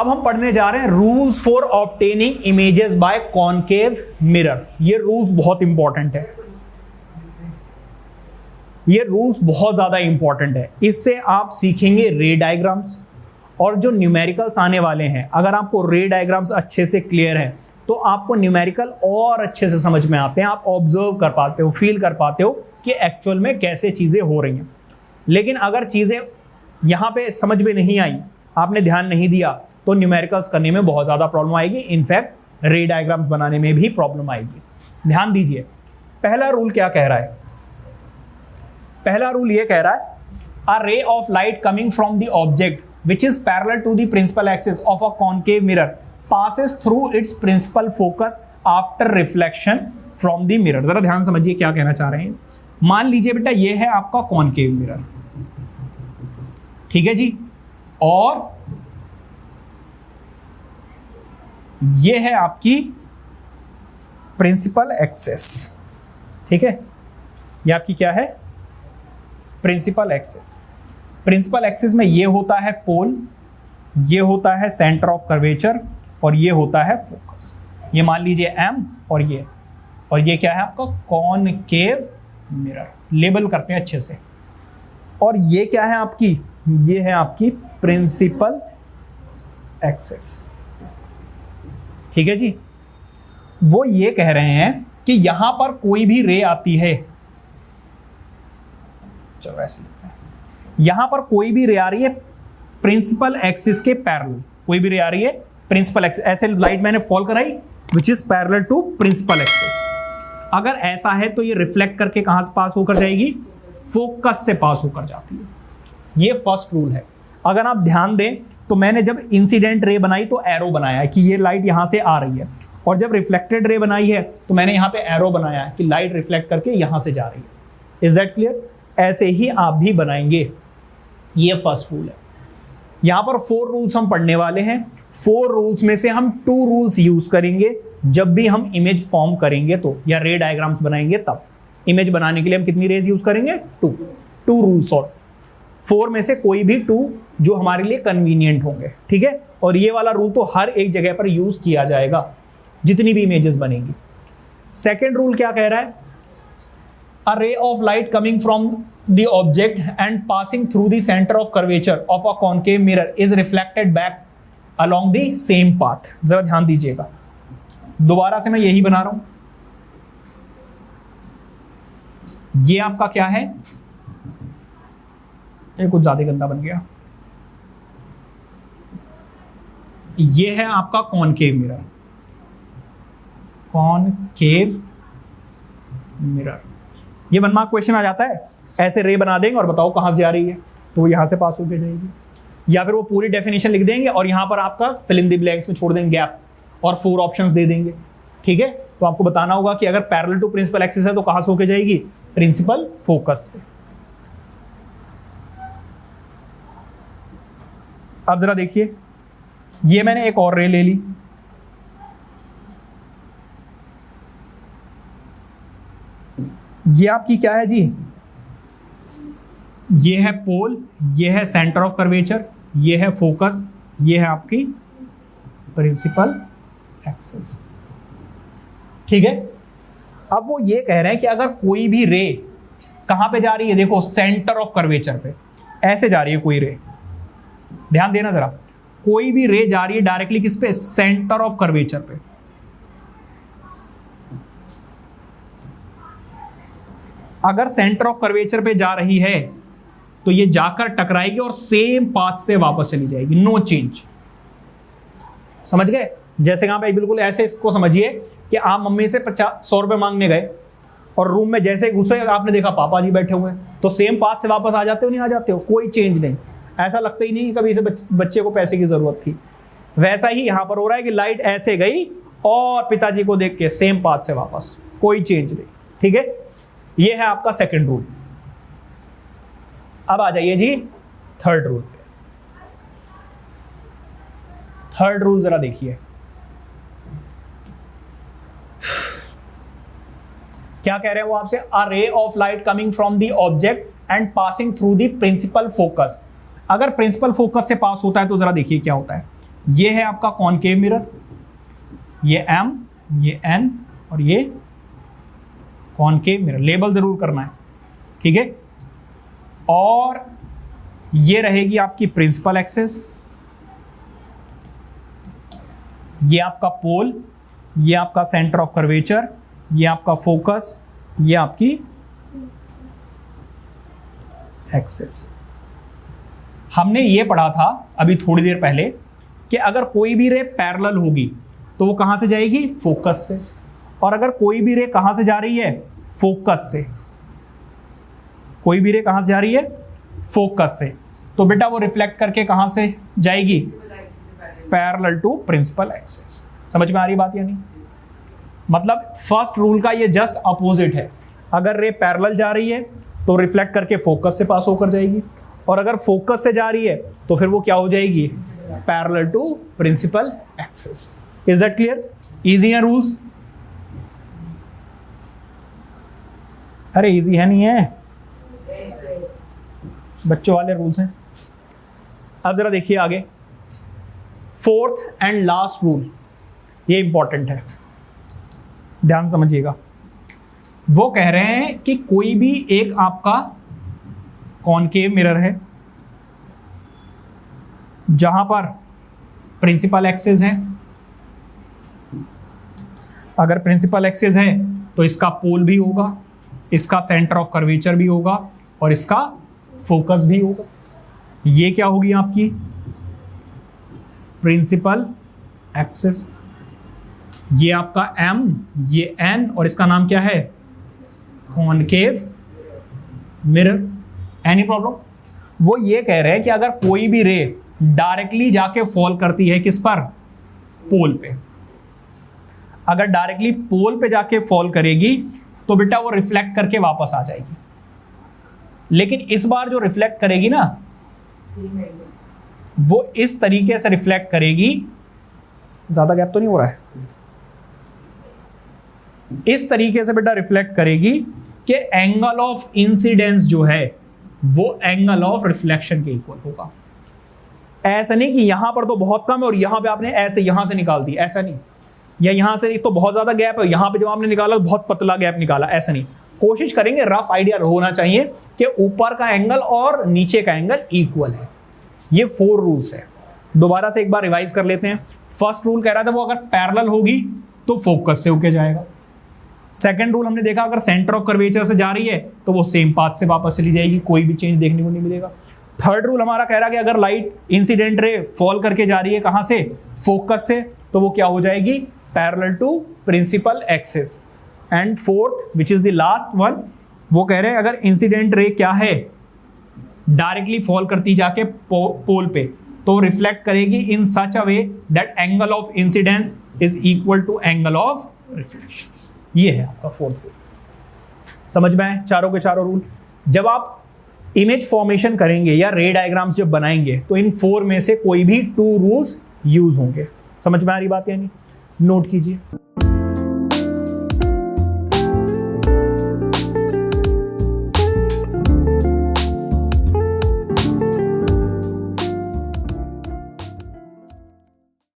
अब हम पढ़ने जा रहे हैं rules for obtaining images bye concave mirror. ये रूल्स बहुत इंपॉर्टेंट है, ये रूल्स बहुत ज्यादा इंपॉर्टेंट है। इससे आप सीखेंगे रे डायग्राम्स और जो न्यूमेरिकल्स आने वाले हैं। अगर आपको रे डायग्राम्स अच्छे से क्लियर है तो आपको न्यूमेरिकल और अच्छे से समझ में आते हैं, आप ऑब्जर्व कर पाते हो, फील कर पाते हो कि एक्चुअल में कैसे चीजें हो रही हैं। लेकिन अगर चीजें यहाँ पे समझ में नहीं आई, आपने ध्यान नहीं दिया, तो न्यूमेरिकल्स करने में बहुत ज्यादा प्रॉब्लम आएगी। इनफैक्ट रे डायग्राम्स बनाने में भी प्रॉब्लम आएगी। ध्यान दीजिए, पहला रूल क्या कह रहा है? पहला रूल ये कह रहा है a ray of light coming from the object which is parallel to the principal axis of a concave mirror passes through its principal focus after reflection from the mirror। जरा ध्यान समझिए क्या कहना चाह रहे हैं। मान लीजिए बेटा ये है आपका कॉनकेव मिरर, ठीक है जी, और ये है आपकी प्रिंसिपल एक्सिस, ठीक है। ये आपकी क्या है? Principal axis. प्रिंसिपल एक्सिस में ये होता है पोल, ये होता है सेंटर ऑफ कर्वेचर और ये होता है फोकस। ये मान लीजिए M और ये क्या है आपका कॉनकेव मिरर। लेबल करते हैं अच्छे से। और ये क्या है आपकी? ये है आपकी प्रिंसिपल एक्सिस, ठीक है जी। वो ये कह रहे हैं कि यहां पर कोई भी रे आती है, चलो ऐसे लिखते हैं, यहां पर कोई भी रे आ रही है प्रिंसिपल एक्सिस के पैरेलल, कोई भी रे आ रही है प्रिंसिपल एक्सिस, ऐसे लाइट मैंने फॉल कराई which is parallel to principal axis. अगर ऐसा है तो ये रिफ्लेक्ट करके कहां से पास होकर जाएगी? फोकस से पास होकर जाती है। ये फर्स्ट रूल है। अगर आप ध्यान दें तो मैंने जब इंसिडेंट रे बनाई तो एरो बनाया है कि ये लाइट यहां से आ रही है, और जब रिफ्लेक्टेड रे बनाई है तो मैंने यहां पे एरो बनाया है कि लाइट रिफ्लेक्ट करके यहां से जा रही है। Is that clear? ऐसे ही आप भी बनाएंगे। ये फर्स्ट रूल है। यहां पर 4 रूल्स हम पढ़ने वाले हैं। 4 रूल्स में से हम 2 रूल्स यूज करेंगे जब भी हम इमेज फॉर्म करेंगे तो, या रे डायग्राम्स बनाएंगे तब। इमेज बनाने के लिए हम कितनी रेज यूज करेंगे? 2 रूल्स, और 4 में से कोई भी 2 जो हमारे लिए कन्वीनियंट होंगे, ठीक है। और ये वाला रूल तो हर एक जगह पर यूज किया जाएगा जितनी भी इमेजेस बनेंगी। सेकेंड रूल क्या कह रहा है? A ray of light coming from the object and passing through the center of curvature of a concave mirror is reflected back along the same path। जरा ध्यान दीजिएगा, दोबारा से मैं यही बना रहा हूं। ये आपका क्या है? ये कुछ ज्यादा गंदा बन गया। ये है आपका कॉनकेव मिरर, कॉनकेव मिरर। ये 1 मार्क क्वेश्चन आ जाता है, ऐसे रे बना देंगे और बताओ कहां से जा रही है, तो वो यहां से पास होकर जाएगी। या फिर वो पूरी डेफिनेशन लिख देंगे और यहां पर आपका फिल इन द ब्लैंक्स में छोड़ देंगे गैप, और 4 ऑप्शंस दे देंगे, ठीक है। तो आपको बताना होगा कि अगर पैरेलल टू प्रिंसिपल एक्सिस है तो कहां से होकर जाएगी? प्रिंसिपल फोकस से। अब जरा देखिए, ये मैंने एक और रे ले ली, ये आपकी क्या है जी? ये है पोल, ये है सेंटर ऑफ कर्वेचर, ये है फोकस, ये है आपकी प्रिंसिपल एक्सिस, ठीक है। अब वो ये कह रहे हैं कि अगर कोई भी रे कहां पे जा रही है? देखो सेंटर ऑफ कर्वेचर पे ऐसे जा रही है कोई रे, ध्यान देना जरा, कोई भी रे जा रही है डायरेक्टली किस पे? सेंटर ऑफ कर्वेचर पे। अगर सेंटर ऑफ कर्वेचर पे जा रही है तो ये जाकर टकराएगी और सेम पाथ से वापस चली जाएगी, नो चेंज। समझ गए? जैसे कहां पे बिल्कुल ऐसे इसको समझिए कि आप मम्मी से 100 रुपए मांगने गए और रूम में जैसे घुसे आपने देखा पापा जी बैठे हुए हैं, तो सेम पाथ से वापस आ जाते हो? नहीं आ जाते हो? कोई चेंज नहीं। ऐसा लगता ही नहीं कि कभी इसे बच्चे को पैसे की जरूरत थी। वैसा ही यहां पर हो रहा है कि लाइट ऐसे गई और पिताजी को देख के सेम पाथ से वापस, कोई चेंज नहीं, ठीक है। ये है आपका सेकंड रूल। अब आ जाइए जी थर्ड रूल पे। थर्ड रूल जरा देखिए क्या कह रहे हैं वो आपसे? A ray of light coming from the object and passing through the principal focus. अगर प्रिंसिपल फोकस से पास होता है तो जरा देखिए क्या होता है। ये है आपका कॉनकेव मिरर, ये M, ये N और ये कॉनकेव मिरर, लेबल जरूर करना है, ठीक है। और ये रहेगी आपकी प्रिंसिपल एक्सिस, ये आपका पोल, ये आपका सेंटर ऑफ कर्वेचर, ये आपका फोकस, ये आपकी एक्सिस। हमने ये पढ़ा था अभी थोड़ी देर पहले कि अगर कोई भी रे पैरेलल होगी तो वो कहां से जाएगी, फोकस से, और अगर कोई भी रे कहां से जा रही है, फोकस से, कोई भी रे कहां से जा रही है, फोकस से, तो बेटा वो रिफ्लेक्ट करके कहां से जाएगी, पैरेलल टू प्रिंसिपल एक्सिस। समझ में आ रही बात या नहीं? मतलब फर्स्ट रूल का ये जस्ट अपोजिट है, अगर रे पैरेलल जा रही है तो रिफ्लेक्ट करके फोकस से पास होकर जाएगी, और अगर फोकस से जा रही है तो फिर वो क्या हो जाएगी, parallel to principal axis. Is that clear? Easy है रूल्स? अरे इजी है नहीं है, बच्चों वाले रूल्स हैं। अब जरा देखिए आगे, फोर्थ एंड लास्ट रूल, ये इंपॉर्टेंट है, ध्यान से समझिएगा। वो कह रहे हैं कि कोई भी एक आपका कॉनकेव मिरर है जहां पर प्रिंसिपल एक्सिस है, अगर प्रिंसिपल एक्सिस है तो इसका पोल भी होगा, इसका सेंटर ऑफ कर्वेचर भी होगा और इसका फोकस भी होगा। ये क्या होगी आपकी प्रिंसिपल एक्सिस, ये आपका M, ये N और इसका नाम क्या है, कॉनकेव मिरर। Any problem? वो ये कह रहे हैं कि अगर कोई भी रे डायरेक्टली जाके फॉल करती है किस पर, पोल पे, अगर डायरेक्टली पोल पे जाके फॉल करेगी तो बेटा वो रिफ्लेक्ट करके वापस आ जाएगी, लेकिन इस बार जो रिफ्लेक्ट करेगी ना वो इस तरीके से रिफ्लेक्ट करेगी, ज्यादा गैप तो नहीं हो रहा है, इस तरीके से बेटा रिफ्लेक्ट करेगी कि एंगल ऑफ इंसिडेंस जो है वो एंगल ऑफ रिफ्लेक्शन के इक्वल होगा। ऐसा नहीं कि यहां पर तो बहुत कम है और यहां पे आपने ऐसे यहां से निकाल दी, ऐसा नहीं, या यहां से तो बहुत ज्यादा गैप है, यहां पे जो आपने निकाला बहुत पतला गैप निकाला, ऐसा नहीं। कोशिश करेंगे, रफ आइडिया होना चाहिए कि ऊपर का एंगल और नीचे का एंगल इक्वल है। ये 4 रूल्स है, दोबारा से एक बार रिवाइज कर लेते हैं। फर्स्ट रूल कह रहा था वो अगर पैरेलल होगी तो फोकस से होके जाएगा। सेकंड रूल हमने देखा अगर सेंटर ऑफ कर्वेचर से जा रही है तो वो सेम पाथ से वापस चली जाएगी, कोई भी चेंज देखने को नहीं मिलेगा। थर्ड रूल हमारा कह रहा है कि अगर लाइट इंसिडेंट रे फॉल करके जा रही है कहां से, फोकस से, तो वो क्या हो जाएगी, parallel to principal axis. And fourth which is the last one, वो कह रहे हैं अगर इंसिडेंट रे क्या है, डायरेक्टली फॉल करती जाके पोल पे, तो रिफ्लेक्ट करेगी in such a way that angle of incidence is equal to angle of reflection. ये है आपका फोर्थ रूल। समझ में आए चारों के चारों रूल? जब आप इमेज फॉर्मेशन करेंगे या रे डायग्राम्स जब बनाएंगे तो इन 4 में से कोई भी 2 रूल्स यूज होंगे। समझ में आ रही बात? यानी नोट कीजिए।